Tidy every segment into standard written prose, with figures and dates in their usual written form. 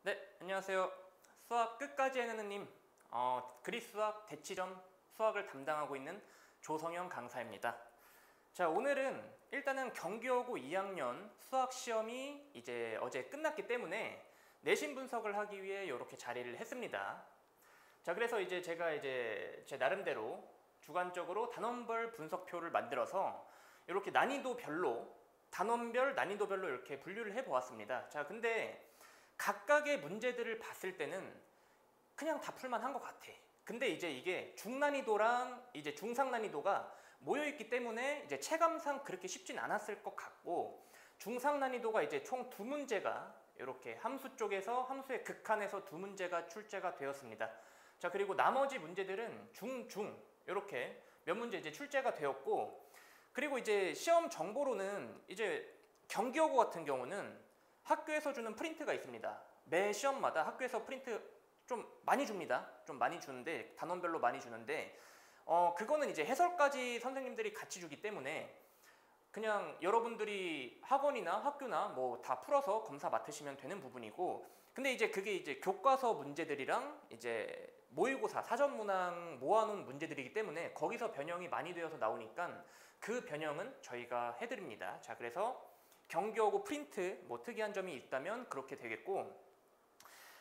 네, 안녕하세요. 수학 끝까지 해내는 님, 그리스학 대치점 수학을 담당하고 있는 조성현 강사입니다. 자, 오늘은 일단은 경기여고 2학년 수학 시험이 이제 어제 끝났기 때문에 내신 분석을 하기 위해 이렇게 자리를 했습니다. 자, 그래서 이제 제가 제 나름대로 주관적으로 단원별 분석표를 만들어서 이렇게 단원별 난이도별로 이렇게 분류를 해 보았습니다. 자, 근데 각각의 문제들을 봤을 때는 그냥 다 풀만한 것 같아. 근데 이제 이게 중난이도랑 이제 중상난이도가 모여있기 때문에 이제 체감상 그렇게 쉽진 않았을 것 같고, 중상난이도가 이제 총 2문제가 이렇게 함수 쪽에서 함수의 극한에서 2문제가 출제가 되었습니다. 자, 그리고 나머지 문제들은 이렇게 몇 문제 이제 출제가 되었고, 그리고 이제 시험 정보로는 이제 경기여고 같은 경우는 학교에서 주는 프린트가 있습니다. 매 시험마다 학교에서 프린트 좀 많이 줍니다. 좀 많이 주는데, 단원별로 많이 주는데 그거는 이제 해설까지 선생님들이 같이 주기 때문에 그냥 여러분들이 학원이나 학교나 뭐 다 풀어서 검사 맡으시면 되는 부분이고, 근데 이제 그게 이제 교과서 문제들이랑 이제 모의고사 사전 문항 모아놓은 문제들이기 때문에 거기서 변형이 많이 되어서 나오니까 그 변형은 저희가 해드립니다. 자, 그래서 경기여고 프린트 뭐 특이한 점이 있다면 그렇게 되겠고,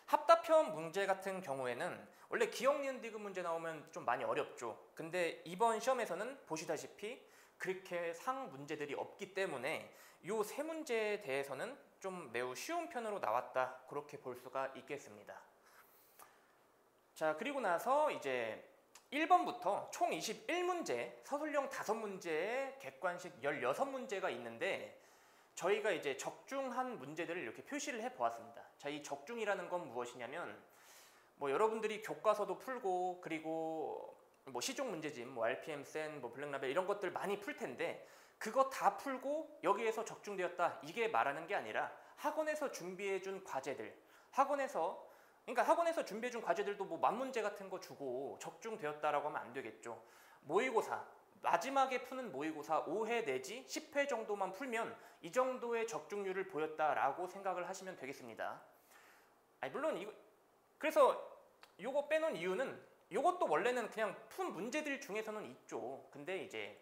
합답형 문제 같은 경우에는 원래 기억, 니은, 디귿 문제 나오면 좀 많이 어렵죠. 근데 이번 시험에서는 보시다시피 그렇게 상 문제들이 없기 때문에 이 3문제에 대해서는 좀 매우 쉬운 편으로 나왔다, 그렇게 볼 수가 있겠습니다. 자, 그리고 나서 이제 1번부터 총 21문제, 서술형 5문제에 객관식 16문제가 있는데, 저희가 이제 적중한 문제들을 이렇게 표시를 해 보았습니다. 자, 이 적중이라는 건 무엇이냐면, 뭐 여러분들이 교과서도 풀고, 그리고 뭐 시중 문제집, 뭐 RPM, 센, 뭐 블랙라벨 이런 것들 많이 풀 텐데, 그거 다 풀고 여기에서 적중되었다, 이게 말하는 게 아니라 학원에서 준비해 준 과제들, 학원에서 준비해 준 과제들도 뭐 만문제 같은 거 주고 적중되었다라고 하면 안 되겠죠. 모의고사, 마지막에 푸는 모의고사 5회 내지 10회 정도만 풀면 이 정도의 적중률을 보였다라고 생각을 하시면 되겠습니다. 물론 그래서 요거 빼놓은 이유는, 요것도 원래는 그냥 푼 문제들 중에서는 있죠. 근데 이제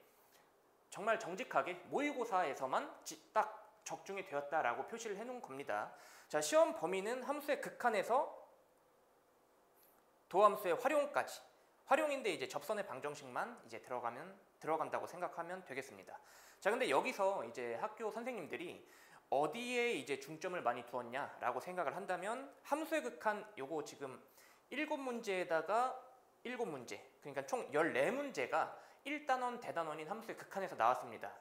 정말 정직하게 모의고사에서만 딱 적중이 되었다라고 표시를 해놓은 겁니다. 자, 시험 범위는 함수의 극한에서 도함수의 활용까지. 활용인데 이제 접선의 방정식만 이제 들어간다고 생각하면 되겠습니다. 자, 근데 여기서 이제 학교 선생님들이 어디에 이제 중점을 많이 두었냐라고 생각을 한다면, 함수의 극한 요거 지금 7문제에다가 7문제, 그러니까 총 14문제가 1단원, 대단원인 함수의 극한에서 나왔습니다.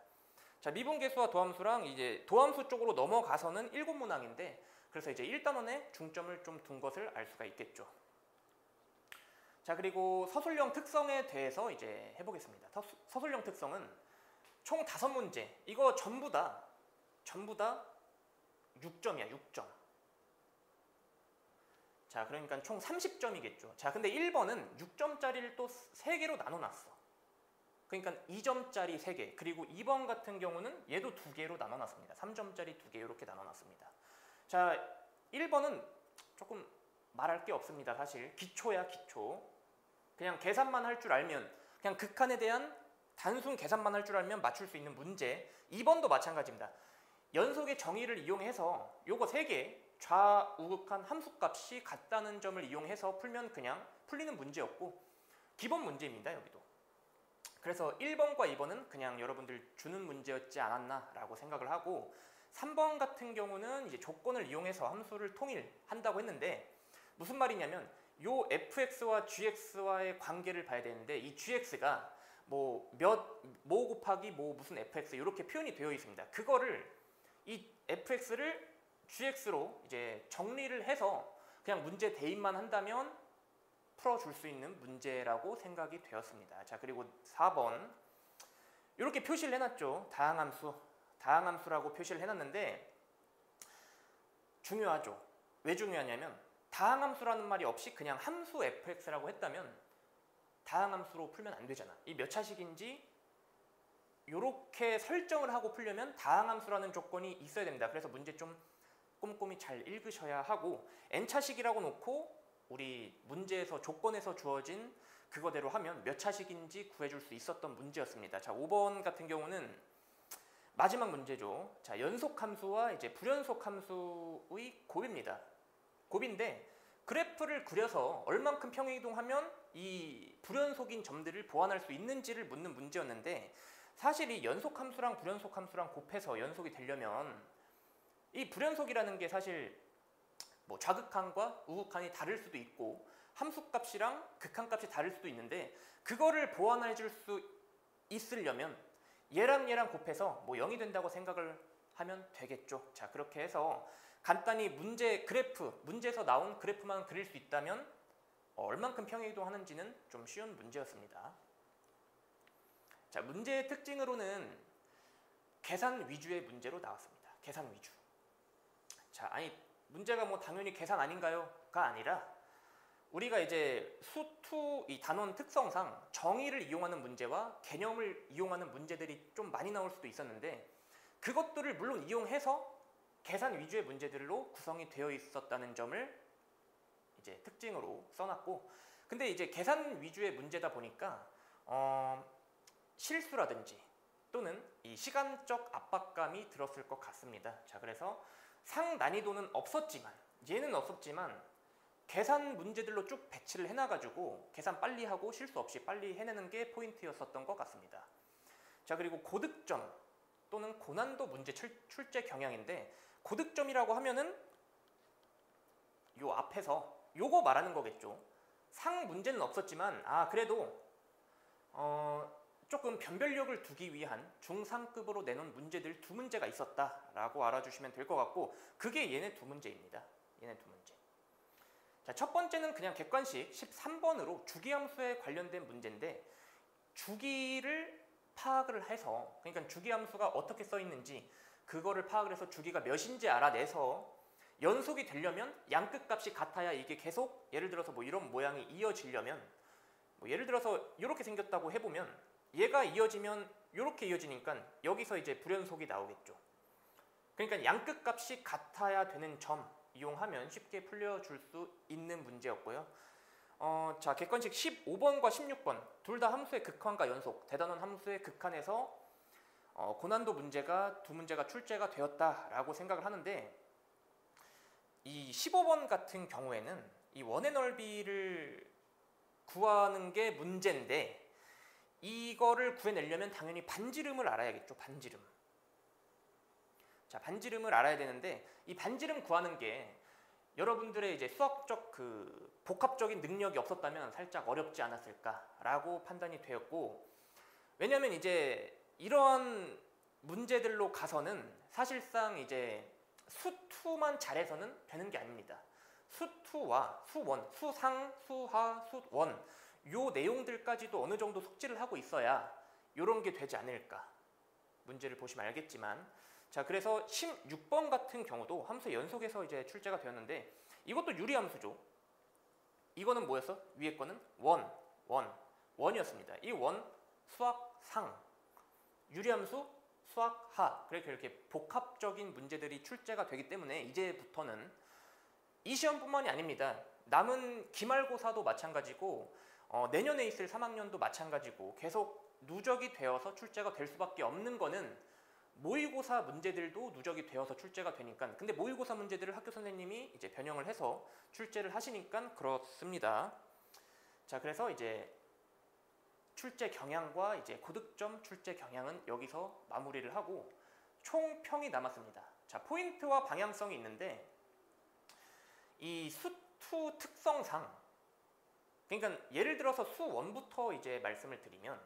자, 미분계수와 도함수랑 이제 도함수 쪽으로 넘어가서는 7문항인데, 그래서 이제 1단원에 중점을 좀 둔 것을 알 수가 있겠죠. 자, 그리고 서술형 특성에 대해서 이제 해보겠습니다. 서술형 특성은 총 5문제, 이거 전부 다 6점이야, 6점. 자, 그러니까 총 30점이겠죠. 자, 근데 1번은 6점짜리를 또 3개로 나눠놨어. 그러니까 2점짜리 3개, 그리고 2번 같은 경우는 얘도 2개로 나눠놨습니다. 3점짜리 2개 이렇게 나눠놨습니다. 자, 1번은 조금 말할 게 없습니다. 사실 기초야, 기초. 그냥 계산만 할 줄 알면, 그냥 극한에 대한 단순 계산만 할 줄 알면 맞출 수 있는 문제. 2번도 마찬가지입니다. 연속의 정의를 이용해서 요거 3개, 좌우극한 함수값이 같다는 점을 이용해서 풀면 그냥 풀리는 문제였고, 기본 문제입니다, 여기도. 그래서 1번과 2번은 그냥 여러분들 주는 문제였지 않았나 라고 생각을 하고, 3번 같은 경우는 이제 조건을 이용해서 함수를 통일한다고 했는데, 무슨 말이냐면 요 fx와 gx와의 관계를 봐야 되는데, 이 gx가 뭐 곱하기 무슨 fx 이렇게 표현이 되어 있습니다. 그거를 이 fx를 gx로 이제 정리를 해서 그냥 문제 대입만 한다면 풀어줄 수 있는 문제라고 생각이 되었습니다. 자, 그리고 4번 이렇게 표시를 해놨죠. 다항함수라고 표시를 해놨는데, 중요하죠. 왜 중요하냐면, 다항함수라는 말이 없이 그냥 함수 fx라고 했다면 다항함수로 풀면 안 되잖아. 이 몇 차식인지 이렇게 설정을 하고 풀려면 다항함수라는 조건이 있어야 됩니다. 그래서 문제 좀 꼼꼼히 잘 읽으셔야 하고 n차식이라고 놓고 우리 문제에서 조건에서 주어진 그거대로 하면 몇 차식인지 구해줄 수 있었던 문제였습니다. 자, 5번 같은 경우는 마지막 문제죠. 자, 연속함수와 이제 불연속 함수의 곱입니다. 곱인데 그래프를 그려서 얼만큼 평행이동하면 이 불연속인 점들을 보완할 수 있는지를 묻는 문제였는데 사실 이 연속함수랑 불연속함수랑 곱해서 연속이 되려면 이 불연속이라는 게 사실 뭐 좌극한과 우극한이 다를 수도 있고 함수값이랑 극한값이 다를 수도 있는데 그거를 보완해 줄 수 있으려면 얘랑 얘랑 곱해서 뭐 0이 된다고 생각을 하면 되겠죠. 자, 그렇게 해서 간단히 문제에서 나온 그래프만 그릴 수 있다면 얼만큼 평행이동하는지는 좀 쉬운 문제였습니다. 자, 문제의 특징으로는 계산 위주의 문제로 나왔습니다. 계산 위주. 자, 아니 문제가 뭐 당연히 계산 아닌가요?가 아니라 우리가 이제 수투 이 단원 특성상 정의를 이용하는 문제와 개념을 이용하는 문제들이 좀 많이 나올 수도 있었는데 그것들을 물론 이용해서 계산 위주의 문제들로 구성이 되어 있었다는 점을 이제 특징으로 써놨고 근데 이제 계산 위주의 문제다 보니까 실수라든지 또는 이 시간적 압박감이 들었을 것 같습니다. 자, 그래서 상난이도는 없었지만 얘는 없었지만 계산 문제들로 쭉 배치를 해놔가지고 계산 빨리 하고 실수 없이 빨리 해내는 게 포인트였었던 것 같습니다. 자, 그리고 고득점 또는 고난도 문제 출제 경향인데 고득점이라고 하면은 요 앞에서 요거 말하는 거겠죠. 상 문제는 없었지만 그래도 조금 변별력을 두기 위한 중상급으로 내놓은 문제들 2문제가 있었다라고 알아주시면 될 것 같고 그게 얘네 2문제입니다. 얘네 2문제. 자, 첫 번째는 그냥 객관식 13번으로 주기함수에 관련된 문제인데 주기를 파악을 해서 그러니까 주기함수가 어떻게 써 있는지 그거를 파악을 해서 주기가 몇인지 알아내서 연속이 되려면 양끝값이 같아야 이게 계속 예를 들어서 뭐 이런 모양이 이어지려면 뭐 예를 들어서 이렇게 생겼다고 해보면 얘가 이어지면 이렇게 이어지니까 여기서 이제 불연속이 나오겠죠. 그러니까 양끝값이 같아야 되는 점 이용하면 쉽게 풀려줄 수 있는 문제였고요. 자, 객관식 15번과 16번 둘 다 함수의 극한과 연속, 대단원 함수의 극한에서 고난도 문제가 2문제가 출제가 되었다라고 생각을 하는데 이 15번 같은 경우에는 이 원의 넓이를 구하는 게 문제인데 이거를 구해내려면 당연히 반지름을 알아야겠죠. 반지름. 자, 반지름을 알아야 되는데 이 반지름 구하는 게 여러분들의 이제 수학적 그 복합적인 능력이 없었다면 살짝 어렵지 않았을까라고 판단이 되었고 왜냐하면 이제 이런 문제들로 가서는 사실상 이제 수투만 잘해서는 되는 게 아닙니다. 수투와 수원, 수상, 수하, 수원 요 내용들까지도 어느 정도 숙지를 하고 있어야 요런 게 되지 않을까. 문제를 보시면 알겠지만 자, 그래서 16번 같은 경우도 함수 연속에서 이제 출제가 되었는데 이것도 유리함수죠. 이거는 뭐였어? 위에 거는 원이었습니다. 이 원, 수학, 상, 유리함수, 수학, 하 이렇게 복합적인 문제들이 출제가 되기 때문에 이제부터는 이 시험뿐만이 아닙니다. 남은 기말고사도 마찬가지고 내년에 있을 3학년도 마찬가지고 계속 누적이 되어서 출제가 될 수밖에 없는 거는 모의고사 문제들도 누적이 되어서 출제가 되니까 근데 모의고사 문제들을 학교 선생님이 이제 변형을 해서 출제를 하시니까 그렇습니다. 자, 그래서 이제 출제 경향과 이제 고득점 출제 경향은 여기서 마무리를 하고 총평이 남았습니다. 자, 포인트와 방향성이 있는데 이 수투 특성상 그러니까 예를 들어서 수원부터 이제 말씀을 드리면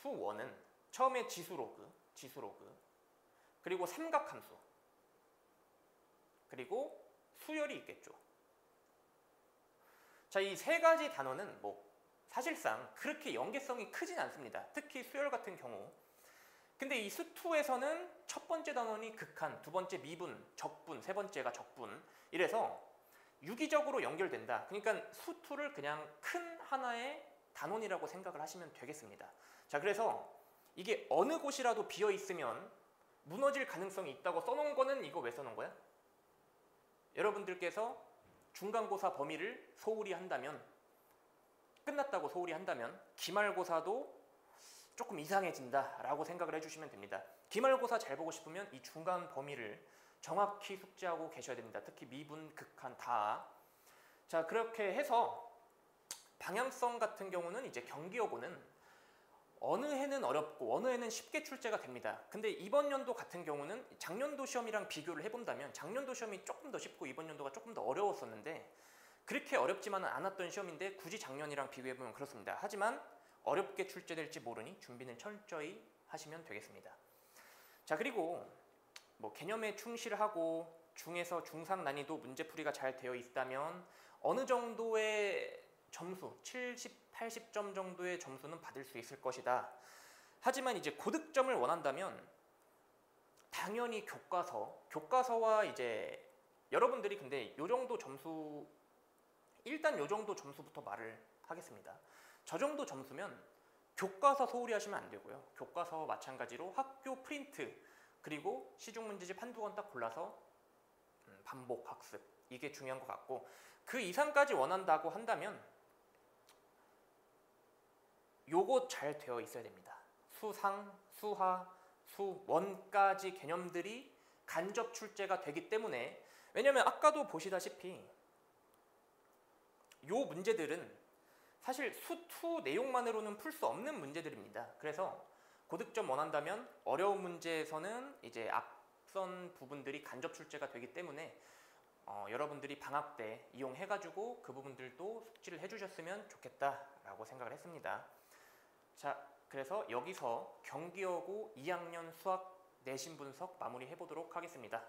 수원은 처음에 지수로그 그리고 삼각함수 그리고 수열이 있겠죠. 자, 이 세 가지 단어는 뭐 사실상 그렇게 연계성이 크진 않습니다. 특히 수열 같은 경우. 근데 이 수투에서는 첫 번째 단원이 극한, 두 번째 미분, 적분, 세 번째가 적분 이래서 유기적으로 연결된다. 그러니까 수투를 그냥 큰 하나의 단원이라고 생각을 하시면 되겠습니다. 자, 그래서 이게 어느 곳이라도 비어 있으면 무너질 가능성이 있다고 써놓은 거는 이거 왜 써놓은 거야? 여러분들께서 중간고사 범위를 소홀히 한다면, 끝났다고 소홀히 한다면 기말고사도 조금 이상해진다라고 생각을 해주시면 됩니다. 기말고사 잘 보고 싶으면 이 중간 범위를 정확히 숙지하고 계셔야 됩니다. 특히 미분, 극한, 다. 자, 그렇게 해서 방향성 같은 경우는 이제 경기여고는 어느 해는 어렵고 어느 해는 쉽게 출제가 됩니다. 근데 이번 연도 같은 경우는 작년도 시험이랑 비교를 해본다면 작년도 시험이 조금 더 쉽고 이번 연도가 조금 더 어려웠었는데, 그렇게 어렵지만은 않았던 시험인데 굳이 작년이랑 비교해보면 그렇습니다. 하지만 어렵게 출제될지 모르니 준비는 철저히 하시면 되겠습니다. 자, 그리고 뭐 개념에 충실하고 중에서 중상 난이도 문제풀이가 잘 되어 있다면 어느 정도의 점수, 70, 80점 정도의 점수는 받을 수 있을 것이다. 하지만 이제 고득점을 원한다면 당연히 교과서와 이제 여러분들이, 근데 요 정도 점수, 일단 요 정도 점수부터 말을 하겠습니다. 저 정도 점수면 교과서 소홀히 하시면 안 되고요. 교과서 마찬가지로 학교 프린트, 그리고 시중문제집 한두 권 딱 골라서 반복 학습, 이게 중요한 것 같고, 그 이상까지 원한다고 한다면 요거 잘 되어 있어야 됩니다. 수상, 수하, 수원까지 개념들이 간접 출제가 되기 때문에, 왜냐면 아까도 보시다시피 요 문제들은 사실 수2 내용만으로는 풀 수 없는 문제들입니다. 그래서 고득점 원한다면 어려운 문제에서는 이제 앞선 부분들이 간접 출제가 되기 때문에 여러분들이 방학 때 이용해가지고 그 부분들도 숙지를 해주셨으면 좋겠다라고 생각을 했습니다. 자, 그래서 여기서 경기여고 2학년 수학 내신 분석 마무리 해보도록 하겠습니다.